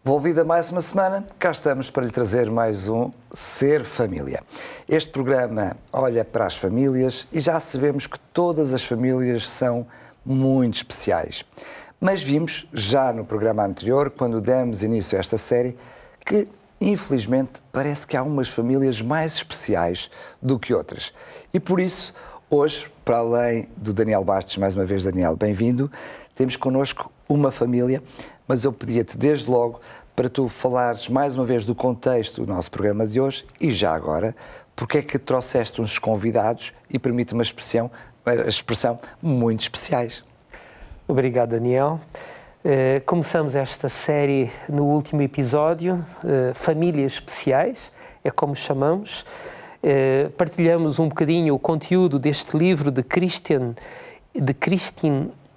Volvida mais uma semana, cá estamos para lhe trazer mais um Ser Família. Este programa olha para as famílias e já sabemos que todas as famílias são muito especiais. Mas vimos já no programa anterior, quando demos início a esta série, que infelizmente parece que há umas famílias mais especiais do que outras. E por isso, hoje, para além do Daniel Bastos, mais uma vez Daniel, bem-vindo, temos connosco uma família, mas eu pedia-te desde logo para tu falares mais uma vez do contexto do nosso programa de hoje e já agora, porque é que trouxeste uns convidados e permite uma expressão muito especiais. Obrigado, Daniel. Começamos esta série no último episódio, Famílias Especiais, é como chamamos. Partilhamos um bocadinho o conteúdo deste livro de Christine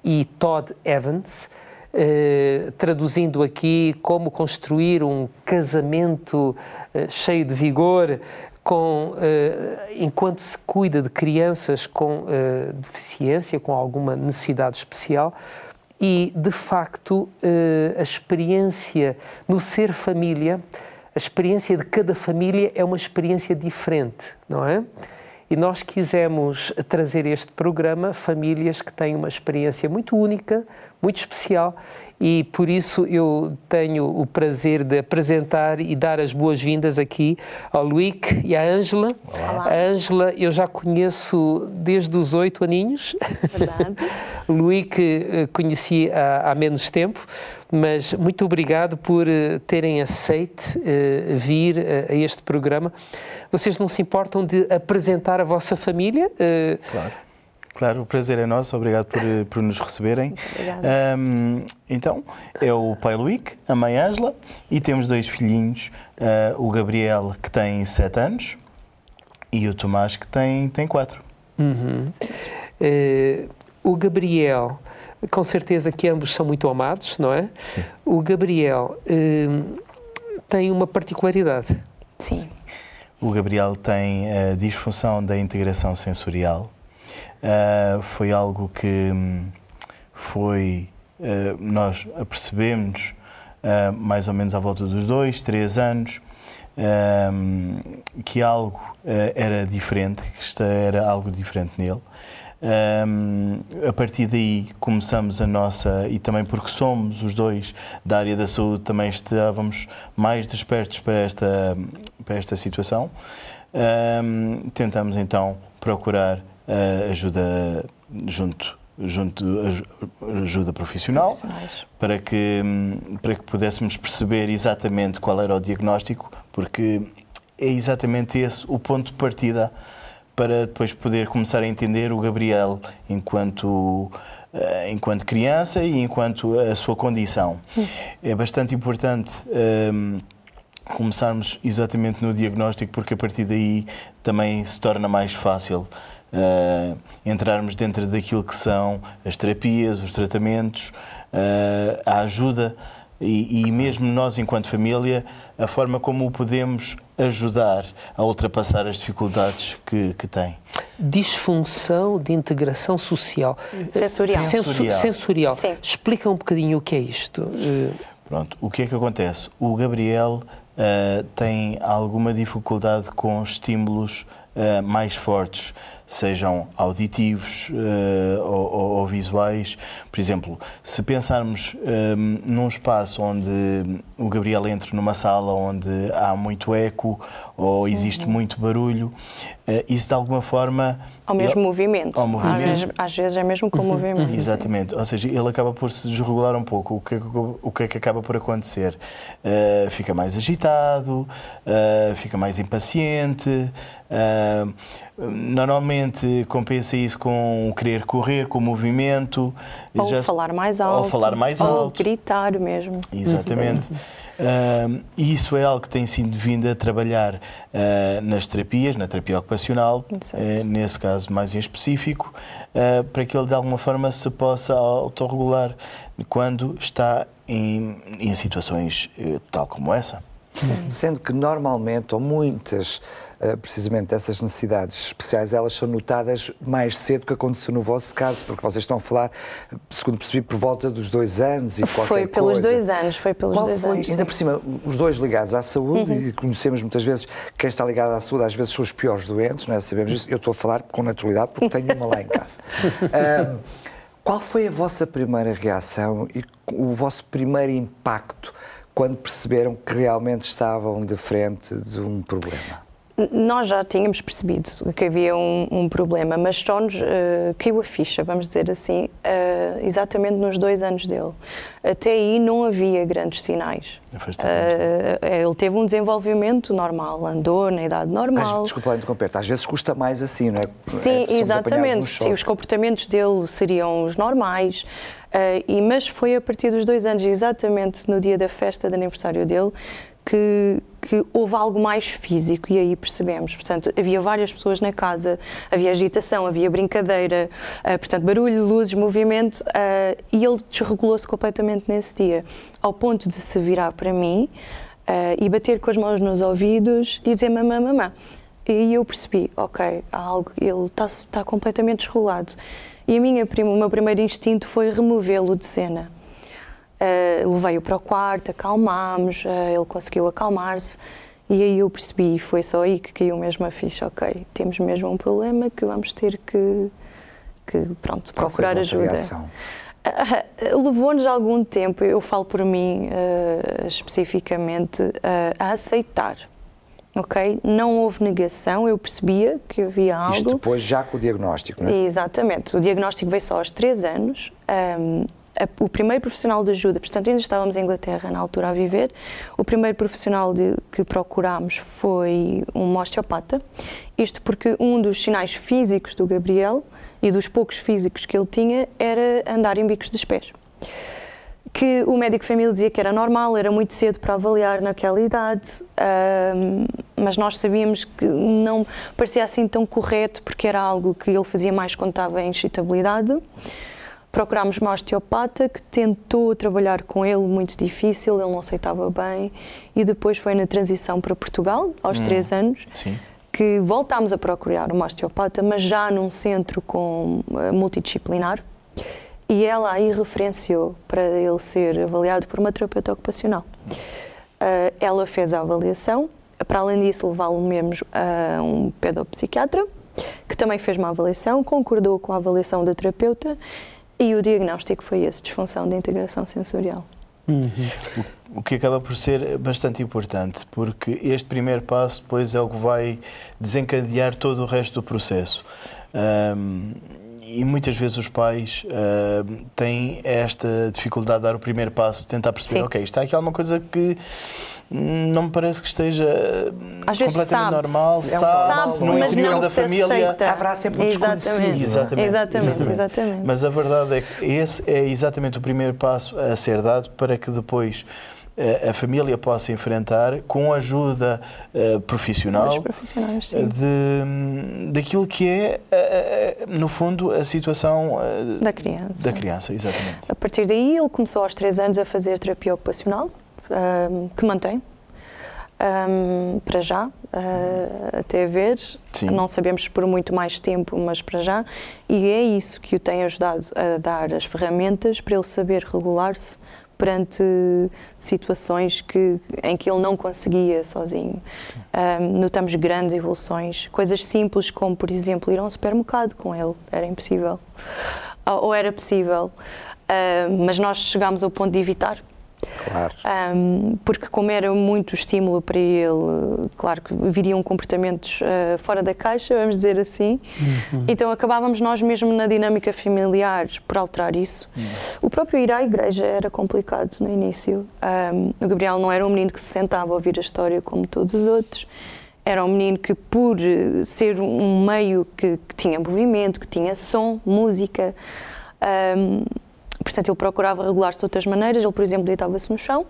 e Todd Evans, traduzindo aqui como construir um casamento cheio de vigor enquanto se cuida de crianças com deficiência, com alguma necessidade especial. E, de facto, a experiência no ser família, a experiência de cada família é uma experiência diferente, não é? E nós quisemos trazer este programa famílias que têm uma experiência muito única, muito especial, e por isso eu tenho o prazer de apresentar e dar as boas-vindas aqui ao Luíque e à Ângela. Olá. A Ângela eu já conheço desde os 8 aninhos. Verdade. Luíque conheci há menos tempo, mas muito obrigado por terem aceito vir a este programa. Vocês não se importam de apresentar a vossa família? Claro, o prazer é nosso, obrigado por nos receberem. Então, é o pai Luíque, a mãe Ângela, e temos 2 filhinhos, o Gabriel, que tem 7 anos, e o Tomás, que tem 4. Uhum. O Gabriel, com certeza que ambos são muito amados, não é? Sim. O Gabriel tem uma particularidade. Sim. O Gabriel tem a disfunção da integração sensorial. Foi algo que nós apercebemos mais ou menos à volta dos 2, 3 anos, que algo era diferente, que isto era algo diferente nele. A partir daí começamos e também porque somos os 2 da área da saúde, também estávamos mais despertos para esta situação. Tentamos então procurar ajuda ajuda profissional para que pudéssemos perceber exatamente qual era o diagnóstico, porque é exatamente esse o ponto de partida para depois poder começar a entender o Gabriel enquanto criança e enquanto a sua condição. É bastante importante começarmos exatamente no diagnóstico, porque a partir daí também se torna mais fácil entrarmos dentro daquilo que são as terapias, os tratamentos, a ajuda e mesmo nós, enquanto família, a forma como o podemos ajudar a ultrapassar as dificuldades que tem. Disfunção de integração social. Sensorial. Sim. Explica um bocadinho o que é isto. Pronto, o que é que acontece? O Gabriel tem alguma dificuldade com estímulos mais fortes, sejam auditivos ou visuais. Por exemplo, se pensarmos num espaço onde o Gabriel entra numa sala onde há muito eco ou existe muito barulho, isso de alguma forma... Ao mesmo movimento. Ao movimento. Às vezes é mesmo com o movimento. Exatamente. Ou seja, ele acaba por se desregular um pouco. O que é que acaba por acontecer? Fica mais agitado, fica mais impaciente. Normalmente compensa isso com o querer correr, com o movimento. Ou falar mais alto. Ou gritar mesmo. Exatamente. E isso é algo que tem sido vindo a trabalhar nas terapias, na terapia ocupacional, nesse caso mais em específico, para que ele de alguma forma se possa autorregular quando está em situações tal como essa. Sim. Sendo que normalmente, ou muitas precisamente dessas necessidades especiais, elas são notadas mais cedo que aconteceu no vosso caso, porque vocês estão a falar, segundo percebi, por volta dos 2 anos e qualquer Foi pelos coisa. 2 anos, foi pelos Qual 2 foi, anos. ainda por cima, os dois ligados à saúde, e conhecemos muitas vezes quem está ligado à saúde, às vezes são os piores doentes, não é? Sabemos isso. Eu estou a falar com naturalidade porque tenho uma lá em casa. Qual foi a vossa primeira reação e o vosso primeiro impacto quando perceberam que realmente estavam de frente de um problema? Nós já tínhamos percebido que havia um problema, mas só nos caiu a ficha, vamos dizer assim, exatamente nos 2 anos dele. Até aí não havia grandes sinais. Ele teve um desenvolvimento normal, andou na idade normal. Mas, desculpa lá interromper-te, às vezes custa mais assim, não é? Sim, exatamente. Sim, os comportamentos dele seriam os normais, mas foi a partir dos 2 anos, exatamente no dia da festa de aniversário dele, que houve algo mais físico, e aí percebemos. Portanto, havia várias pessoas na casa, havia agitação, havia brincadeira, portanto, barulho, luzes, movimento, e ele desregulou-se completamente nesse dia, ao ponto de se virar para mim e bater com as mãos nos ouvidos e dizer mamã, mamã. E eu percebi, ok, há algo, ele está completamente desregulado. E o meu primeiro instinto foi removê-lo de cena. Levei-o para o quarto, acalmámos, ele conseguiu acalmar-se, e aí eu percebi, foi só aí que caiu mesmo a ficha, ok, temos mesmo um problema que vamos ter que pronto, procurar ajuda. Levou-nos algum tempo, eu falo por mim especificamente, a aceitar. Ok? Não houve negação, eu percebia que havia algo. Isto depois já com o diagnóstico, não é? Exatamente, o diagnóstico veio só aos 3 anos. O primeiro profissional de ajuda, portanto ainda estávamos em Inglaterra na altura a viver, o primeiro profissional que procurámos foi um osteopata, isto porque um dos sinais físicos do Gabriel e dos poucos físicos que ele tinha era andar em bicos dos pés. Que o médico de família dizia que era normal, era muito cedo para avaliar naquela idade, mas nós sabíamos que não parecia assim tão correto, porque era algo que ele fazia mais quando estava em excitabilidade. Procurámos uma osteopata que tentou trabalhar com ele, muito difícil, ele não aceitava bem, e depois foi na transição para Portugal, aos 3 anos, sim, que voltámos a procurar uma osteopata, mas já num centro multidisciplinar, e ela aí referenciou para ele ser avaliado por uma terapeuta ocupacional. Ela fez a avaliação, para além disso levá-lo a um pedopsiquiatra, que também fez uma avaliação, concordou com a avaliação da terapeuta, e o diagnóstico foi esse, disfunção de integração sensorial. O que acaba por ser bastante importante, porque este primeiro passo depois é o que vai desencadear todo o resto do processo. E muitas vezes os pais têm esta dificuldade de dar o primeiro passo, tentar perceber, sim, ok, está aqui alguma coisa que não me parece que esteja às completamente normal, sabe, no mas interior não da se família. aceita. Haverá sempre um desconhecido. Exatamente. Mas a verdade é que esse é exatamente o primeiro passo a ser dado para que depois a família possa enfrentar, com a ajuda profissional, daquilo que é, no fundo, a situação da criança. Da criança, exatamente. A partir daí, ele começou aos 3 anos a fazer terapia ocupacional, que mantém, para já, até ver. Sim. Não sabemos por muito mais tempo, mas para já. E é isso que o tem ajudado a dar as ferramentas para ele saber regular-se perante situações em que ele não conseguia sozinho. Notamos grandes evoluções, coisas simples como, por exemplo, ir a um supermercado com ele, era impossível, ou era possível, mas nós chegámos ao ponto de evitar. Claro. Porque como era muito estímulo para ele, claro que viriam comportamentos fora da caixa, vamos dizer assim, então acabávamos nós mesmo na dinâmica familiar por alterar isso. O próprio ir à igreja era complicado no início. O Gabriel não era um menino que se sentava a ouvir a história como todos os outros, era um menino que, por ser um meio que tinha movimento, que tinha som, música, portanto, ele procurava regular-se de outras maneiras. Ele, por exemplo, deitava-se no chão.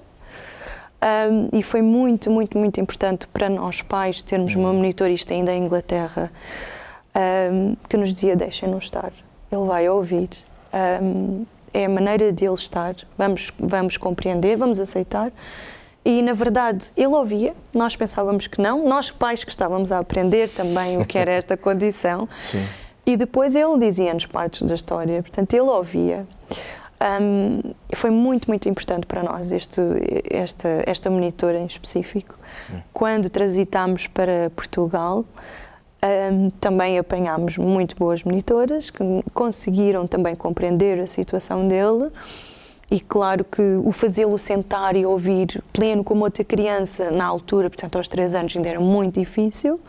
E foi muito, muito, muito importante para nós pais termos uma monitorista ainda em Inglaterra que nos dizia, deixem-nos estar. Ele vai ouvir. É a maneira de ele estar. Vamos compreender, vamos aceitar. E, na verdade, ele ouvia, nós pensávamos que não, nós pais que estávamos a aprender também o que era esta condição. Sim. E depois ele dizia-nos partes da história, portanto, ele ouvia. Foi muito, muito importante para nós esta monitora em específico. Quando transitámos para Portugal, também apanhámos muito boas monitoras que conseguiram também compreender a situação dele. E claro que o fazê-lo sentar e ouvir pleno como outra criança na altura, portanto aos 3 anos ainda era muito difícil,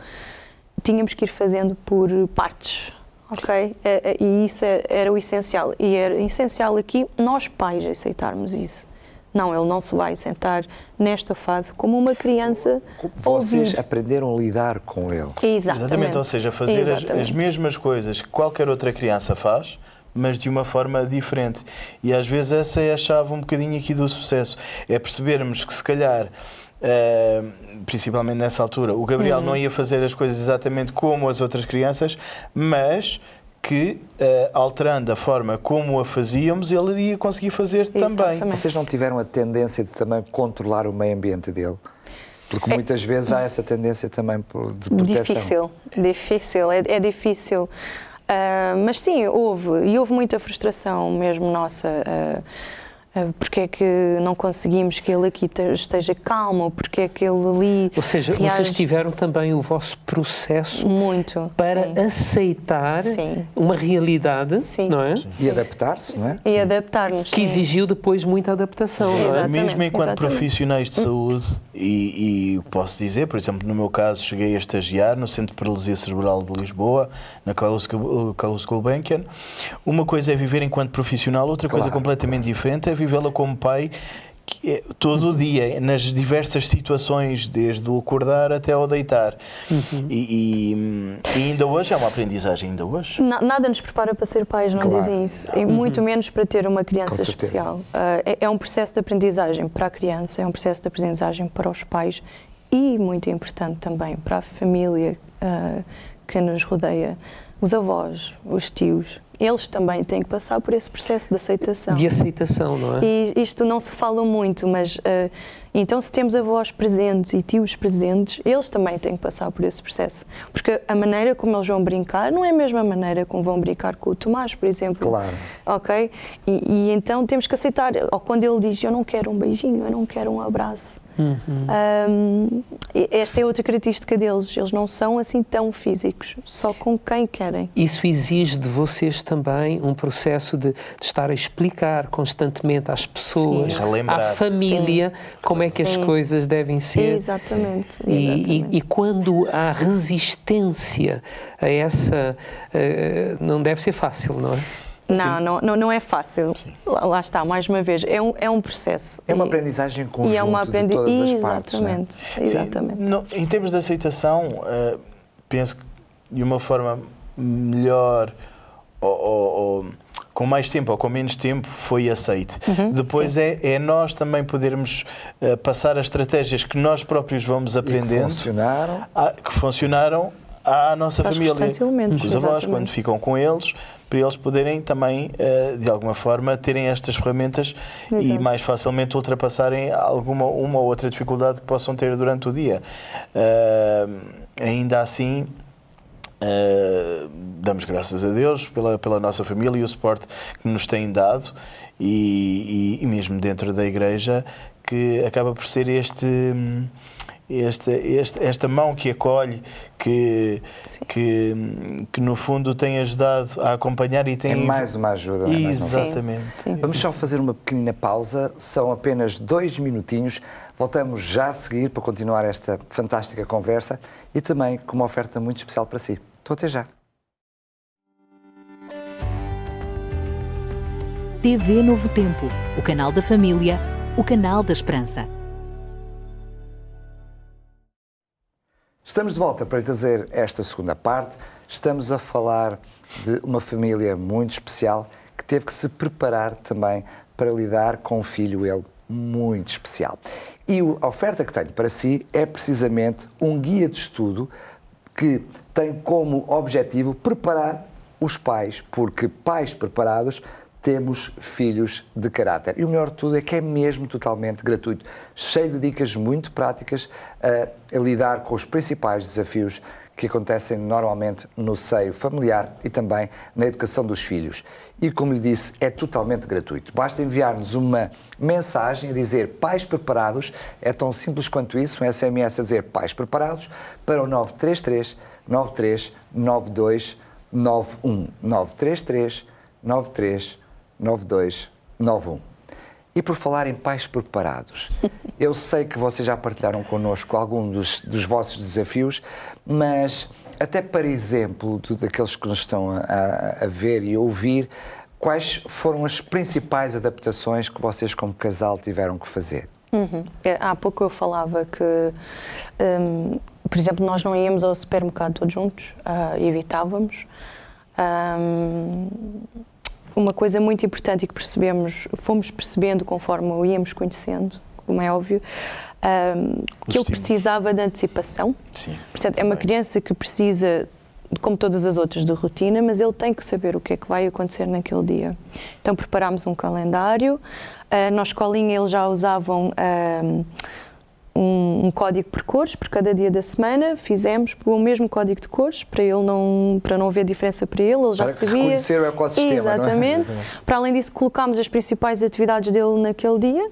tínhamos que ir fazendo por partes, ok? E isso era o essencial. E era essencial aqui nós pais aceitarmos isso. Não, ele não se vai sentar nesta fase como uma criança Vocês ouvir. aprenderam a lidar com ele. Exatamente. Ou seja, fazer as mesmas coisas que qualquer outra criança faz, mas de uma forma diferente. E às vezes essa é a chave um bocadinho aqui do sucesso. É percebermos que se calhar, principalmente nessa altura, o Gabriel não ia fazer as coisas exatamente como as outras crianças, mas que, alterando a forma como a fazíamos, ele iria conseguir fazer também. Vocês não tiveram a tendência de também controlar o meio ambiente dele? Porque muitas vezes há essa tendência também de proteção. Difícil. É difícil. Mas sim, houve muita frustração mesmo nossa. Porque é que não conseguimos que ele aqui esteja calmo, porque é que ele ali... Ou seja, vocês tiveram também o vosso processo para aceitar uma realidade, não é? E adaptar-se, não é? E adaptar-nos. Que exigiu depois muita adaptação, não é? Mesmo enquanto profissionais de saúde, e posso dizer, por exemplo, no meu caso, cheguei a estagiar no Centro de Paralisia Cerebral de Lisboa, na Carlos Gulbenkian. Uma coisa é viver enquanto profissional, outra coisa completamente diferente é vivê-la como pai todo o dia, nas diversas situações, desde o acordar até ao deitar. E ainda hoje é uma aprendizagem, ainda hoje. Nada nos prepara para ser pais, não dizem isso. E muito menos para ter uma criança especial. É um processo de aprendizagem para a criança, é um processo de aprendizagem para os pais e, muito importante também, para a família que nos rodeia. Os avós, os tios, eles também têm que passar por esse processo de aceitação. De aceitação, não é? E isto não se fala muito, mas então se temos avós presentes e tios presentes, eles também têm que passar por esse processo. Porque a maneira como eles vão brincar não é a mesma maneira como vão brincar com o Tomás, por exemplo. Claro. Ok? E então temos que aceitar. Ou quando ele diz, eu não quero um beijinho, eu não quero um abraço. Esta é outra característica deles. Eles não são assim tão físicos, só com quem querem. Isso exige de vocês também um processo de estar a explicar constantemente às pessoas, à família, como é que as coisas devem ser. Exatamente. E quando há resistência a essa, não deve ser fácil, não é? Não é fácil. Lá está, mais uma vez, é um processo. É uma aprendizagem conjunta e é uma de todas as partes. Exatamente. Em termos de aceitação, penso que de uma forma melhor ou com mais tempo ou com menos tempo foi aceito. Depois é nós também podermos passar as estratégias que nós próprios vamos aprendendo, que funcionaram à nossa família. Os avós, quando ficam com eles, para eles poderem também, de alguma forma, terem estas ferramentas e mais facilmente ultrapassarem uma ou outra dificuldade que possam ter durante o dia. Ainda assim, damos graças a Deus pela nossa família e o suporte que nos têm dado e mesmo dentro da igreja, que acaba por ser esta mão que acolhe, que no fundo tem ajudado a acompanhar e tem... É mais uma ajuda. Exatamente. Sim. Vamos só fazer uma pequena pausa, são apenas 2 minutinhos. Voltamos já a seguir para continuar esta fantástica conversa e também com uma oferta muito especial para si. Estou até já. TV Novo Tempo, o canal da família, o canal da esperança. Estamos de volta para trazer esta segunda parte. Estamos a falar de uma família muito especial que teve que se preparar também para lidar com um filho, ele, muito especial. E a oferta que tenho para si é precisamente um guia de estudo que tem como objetivo preparar os pais, porque pais preparados temos filhos de caráter. E o melhor de tudo é que é mesmo totalmente gratuito, cheio de dicas muito práticas a lidar com os principais desafios que acontecem normalmente no seio familiar e também na educação dos filhos. E, como lhe disse, é totalmente gratuito. Basta enviar-nos uma mensagem a dizer pais preparados, é tão simples quanto isso, um SMS a dizer pais preparados, para o 933 93 92 91. 933 93 92 91. E por falar em pais preparados, eu sei que vocês já partilharam connosco alguns dos vossos desafios, mas até para exemplo daqueles que nos estão a ver e a ouvir, quais foram as principais adaptações que vocês como casal tiveram que fazer? Há pouco eu falava que, por exemplo, nós não íamos ao supermercado todos juntos, evitávamos. Uma coisa muito importante e que fomos percebendo conforme o íamos conhecendo, como é óbvio, que ele precisava de antecipação. Sim. Portanto, é uma criança que precisa, como todas as outras, de rotina, mas ele tem que saber o que é que vai acontecer naquele dia. Então preparámos um calendário. Na escolinha eles já usavam um código por cores, por cada dia da semana, fizemos o mesmo código de cores, para não haver diferença para ele já sabia. Para reconhecer o ecossistema, exatamente. Não é? Para além disso, colocámos as principais atividades dele naquele dia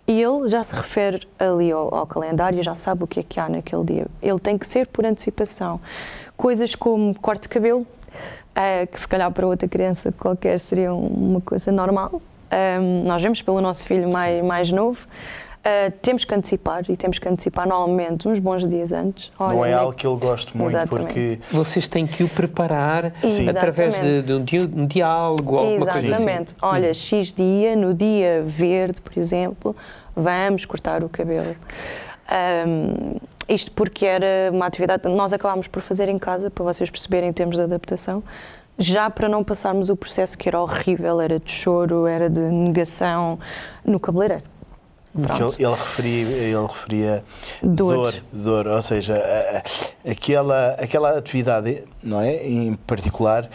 e ele já se refere ali ao calendário, já sabe o que é que há naquele dia. Ele tem que ser por antecipação. Coisas como corte de cabelo, que se calhar para outra criança qualquer seria uma coisa normal. Nós vemos pelo nosso filho mais novo. Temos que antecipar normalmente uns bons dias antes. Olha, não é algo que ele goste muito. Exatamente. Porque vocês têm que o preparar através de um diálogo ou alguma coisa assim. Exatamente. Olha, X dia, no dia verde, por exemplo, vamos cortar o cabelo. Isto porque era uma atividade que nós acabámos por fazer em casa, para vocês perceberem em termos de adaptação, já para não passarmos o processo que era horrível, era de choro, era de negação no cabeleireiro. Porque ele referia dor, ou seja, aquela atividade, não é, em particular,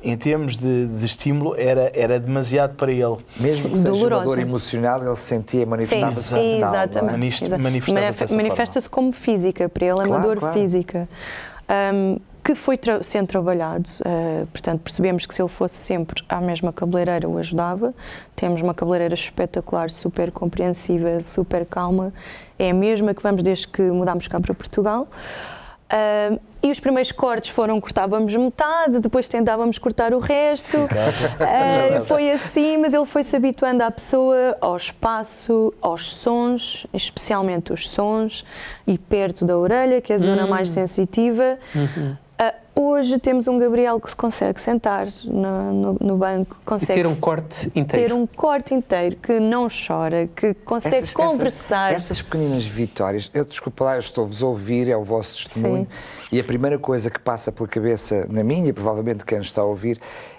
em termos de estímulo, era demasiado para ele. Mesmo que seja uma dor emocional, ele sentia manifestava-se. Sim, exatamente. Manifesta-se como física, para ele é uma dor física. Que foi sendo trabalhado, portanto percebemos que se ele fosse sempre à mesma cabeleireira o ajudava. Temos uma cabeleireira espetacular, super compreensiva, super calma, é a mesma que vamos desde que mudámos cá para Portugal. E os primeiros cortes cortávamos metade, depois tentávamos cortar o resto. Foi assim, mas ele foi-se habituando à pessoa, ao espaço, aos sons, especialmente os sons, e perto da orelha, que é a zona mais sensitiva. Hoje temos um Gabriel que se consegue sentar no banco, consegue ter um corte inteiro. Ter um corte inteiro, que não chora, que consegue conversar. Essas pequeninas vitórias, desculpa lá, eu estou-vos a ouvir, é o vosso testemunho, e a primeira coisa que passa pela cabeça na minha, e provavelmente quem nos está a ouvir,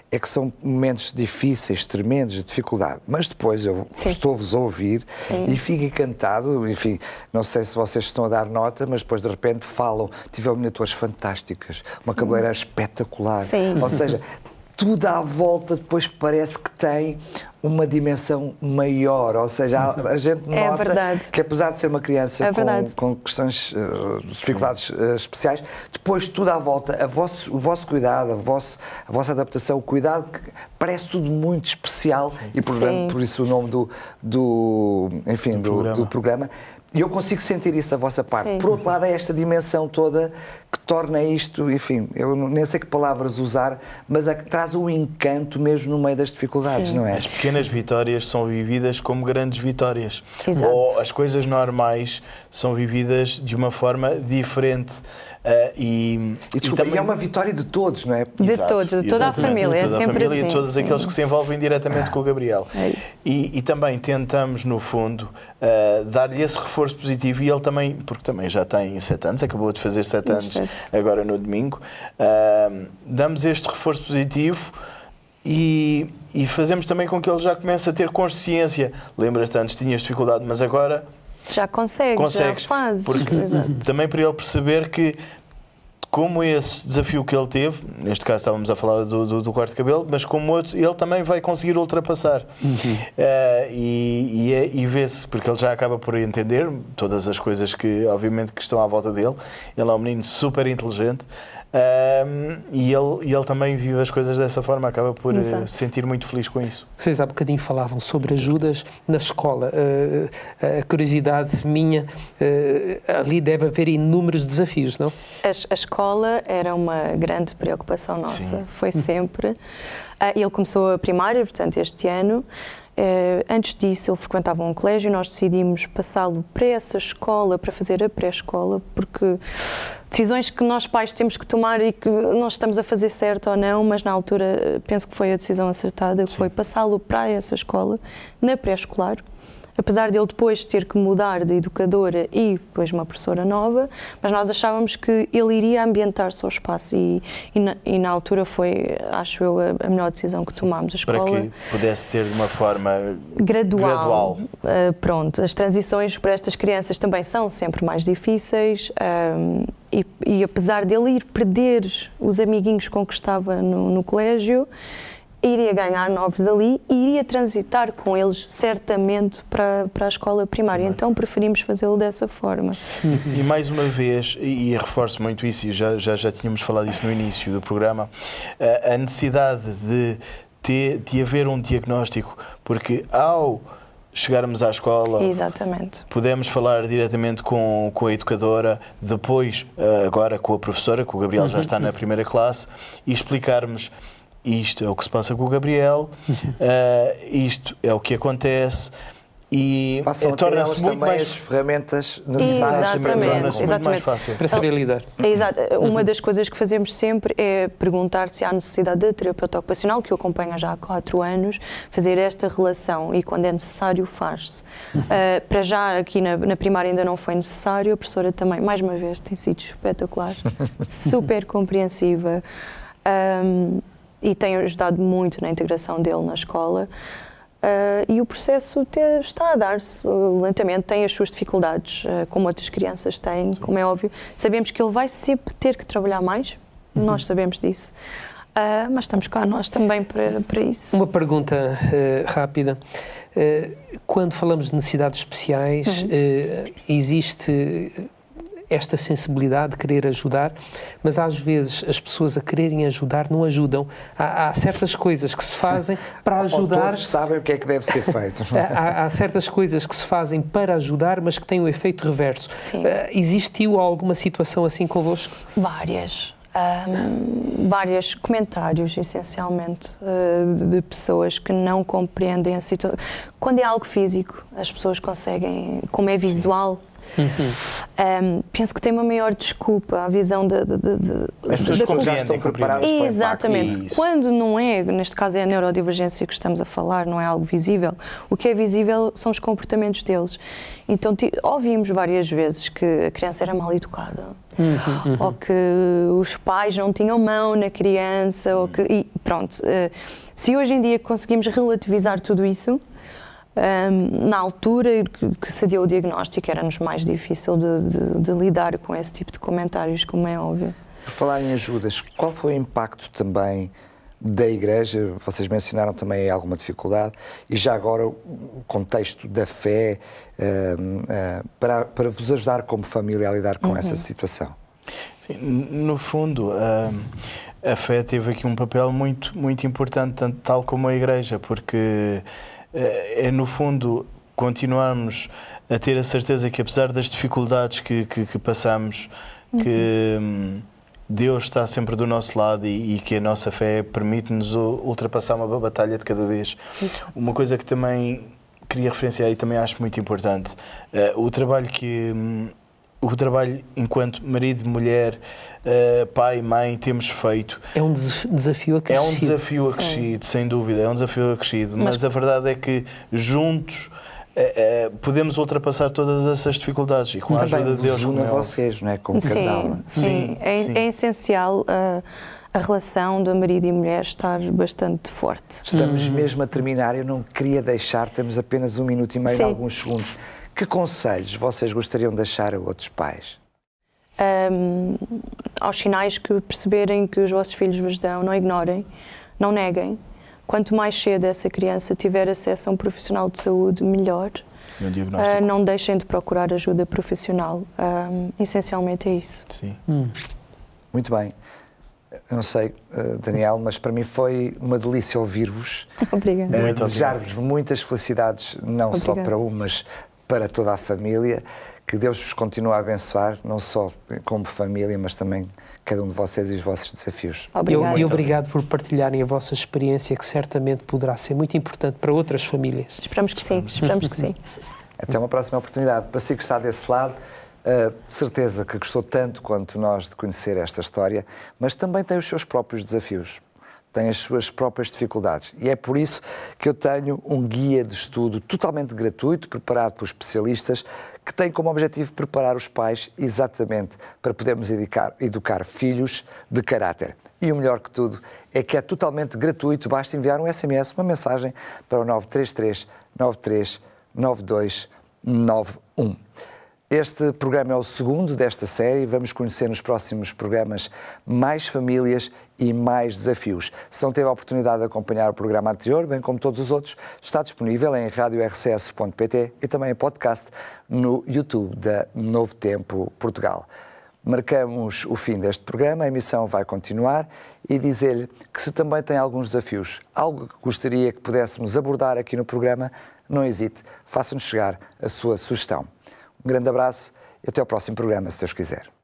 é que são momentos difíceis, tremendos, de dificuldade. Mas depois eu estou-vos a ouvir e fico encantado. Enfim, não sei se vocês estão a dar nota, mas depois de repente falam. Tive iluminadoras fantásticas, uma cabeleireira espetacular. Ou seja, tudo à volta depois parece que tem uma dimensão maior, ou seja, a gente nota que apesar de ser uma criança com questões, dificuldades especiais, depois tudo à volta, o vosso cuidado, a vossa adaptação, o cuidado, parece tudo muito especial e por isso o nome do programa. E eu consigo sentir isso da vossa parte. Por outro lado, é esta dimensão toda que torna isto, enfim, eu nem sei que palavras usar, mas traz um encanto mesmo no meio das dificuldades, não é? As pequenas vitórias são vividas como grandes vitórias. Exato. Ou as coisas normais são vividas de uma forma diferente. E é uma vitória de todos, não é? De toda a família, é sempre assim. E de todos aqueles que se envolvem diretamente com o Gabriel. E também tentamos, no fundo, dar-lhe esse reforço positivo, e ele também, porque também já tem 7 anos, acabou de fazer 7 anos agora no domingo, damos este reforço positivo e fazemos também com que ele já comece a ter consciência. Lembras-te, antes tinhas dificuldade, mas agora já consegues. Já fazes. Porque também para ele perceber que como esse desafio que ele teve, neste caso estávamos a falar do corte de cabelo, mas como outro, ele também vai conseguir ultrapassar. E vê-se, porque ele já acaba por entender todas as coisas que, obviamente, que estão à volta dele. Ele é um menino super inteligente. E ele também vive as coisas dessa forma, acaba por se sentir muito feliz com isso. Vocês há bocadinho falavam sobre ajudas na escola. A curiosidade minha, ali deve haver inúmeros desafios, não? A escola era uma grande preocupação nossa, sim. Foi sempre. Ele começou a primária, portanto, este ano. Antes disso, ele frequentava um colégio e nós decidimos passá-lo para essa escola, para fazer a pré-escola, porque decisões que nós pais temos que tomar e que nós estamos a fazer certo ou não, mas na altura penso que foi a decisão acertada, sim. Foi passá-lo para essa escola, na pré-escolar. Apesar de ele depois ter que mudar de educadora e depois uma professora nova, mas nós achávamos que ele iria ambientar-se ao espaço e na altura foi, acho eu, a melhor decisão que tomámos. A escola, para que pudesse ter de uma forma gradual. Pronto, as transições para estas crianças também são sempre mais difíceis e apesar dele ir perder os amiguinhos com que estava no colégio, iria ganhar novos ali e iria transitar com eles certamente para a escola primária. Então preferimos fazê-lo dessa forma. E mais uma vez, e reforço muito isso, e já tínhamos falado isso no início do programa, a necessidade de haver um diagnóstico, porque ao chegarmos à escola, exatamente, podemos falar diretamente com a educadora, depois agora com a professora, que o Gabriel já está na primeira classe, e explicarmos: isto é o que se passa com o Gabriel, isto é o que acontece, e torna-se muito mais as ferramentas necessárias, torna-se muito mais fácil para saber lidar. Exato. Uma das coisas que fazemos sempre é perguntar se há necessidade de terapeuta ocupacional, que eu acompanho já há 4 anos, fazer esta relação e quando é necessário faz-se. Para já aqui na primária ainda não foi necessário, a professora também, mais uma vez, tem sido espetacular, super compreensiva. E tem ajudado muito na integração dele na escola e o processo está a dar-se lentamente, tem as suas dificuldades, como outras crianças têm, como é óbvio. Sabemos que ele vai sempre ter que trabalhar mais, nós sabemos disso, mas estamos cá nós também para isso. Uma pergunta rápida. Quando falamos de necessidades especiais, existe esta sensibilidade de querer ajudar, mas às vezes as pessoas a quererem ajudar não ajudam. Há certas coisas que se fazem para ajudar... Todos sabem o que é que deve ser feito. Há certas coisas que se fazem para ajudar, mas que têm um efeito reverso. Existiu alguma situação assim convosco? Várias. Vários comentários, essencialmente, de pessoas que não compreendem a situação. Quando é algo físico, as pessoas conseguem, como é visual... penso que tem uma maior desculpa, a visão as pessoas já estão preparadas para o impacto. Exatamente. Quando não é, neste caso é a neurodivergência que estamos a falar, não é algo visível. O que é visível são os comportamentos deles. Então ouvimos várias vezes que a criança era mal educada, ou que os pais não tinham mão na criança, ou que... E pronto, se hoje em dia conseguimos relativizar tudo isso, na altura que se deu o diagnóstico era-nos mais difícil de lidar com esse tipo de comentários, como é óbvio. Por falar em ajudas, qual foi o impacto também da Igreja? Vocês mencionaram também alguma dificuldade e já agora o contexto da fé para vos ajudar como família a lidar com essa situação. Sim, no fundo, a fé teve aqui um papel muito, muito importante, tal como a Igreja, porque é no fundo continuarmos a ter a certeza que apesar das dificuldades que passamos, que Deus está sempre do nosso lado e que a nossa fé permite-nos ultrapassar uma batalha de cada vez. Uma coisa que também queria referenciar e também acho muito importante, o trabalho enquanto marido e mulher, pai e mãe temos feito. É um desafio acrescido. É um desafio acrescido, sem dúvida, é um desafio acrescido, mas a verdade é que juntos podemos ultrapassar todas essas dificuldades e com a ajuda de Deus. Como vocês, não é? Como casal. Sim. É essencial a relação de marido e mulher estar bastante forte. Estamos mesmo a terminar, eu não queria deixar, temos apenas 1 minuto e meio, alguns segundos. Que conselhos vocês gostariam de deixar a outros pais? aos sinais que perceberem que os vossos filhos vos dão, não ignorem, não neguem. Quanto mais cedo essa criança tiver acesso a um profissional de saúde, melhor. Não deixem de procurar ajuda profissional. Essencialmente é isso. Sim. Muito bem. Eu não sei, Daniel, mas para mim foi uma delícia ouvir-vos. Obrigada. Desejar-vos muitas felicidades, não só para mas para toda a família. Que Deus vos continue a abençoar, não só como família, mas também cada um de vocês e os vossos desafios. Obrigada. E obrigado por partilharem a vossa experiência, que certamente poderá ser muito importante para outras famílias. Esperamos que sim, esperamos que sim. Até uma próxima oportunidade. Para si que está desse lado, certeza que gostou tanto quanto nós de conhecer esta história, mas também tem os seus próprios desafios, tem as suas próprias dificuldades. E é por isso que eu tenho um guia de estudo totalmente gratuito, preparado por especialistas, que tem como objetivo preparar os pais exatamente para podermos educar filhos de caráter. E o melhor que tudo é que é totalmente gratuito, basta enviar um SMS, uma mensagem para o 933 93 9291. Este programa é o segundo desta série. Vamos conhecer nos próximos programas mais famílias e mais desafios. Se não teve a oportunidade de acompanhar o programa anterior, bem como todos os outros, está disponível em radiorcs.pt e também em podcast no YouTube da Novo Tempo Portugal. Marcamos o fim deste programa, a emissão vai continuar e dizer-lhe que se também tem alguns desafios, algo que gostaria que pudéssemos abordar aqui no programa, não hesite, faça-nos chegar a sua sugestão. Um grande abraço e até ao próximo programa, se Deus quiser.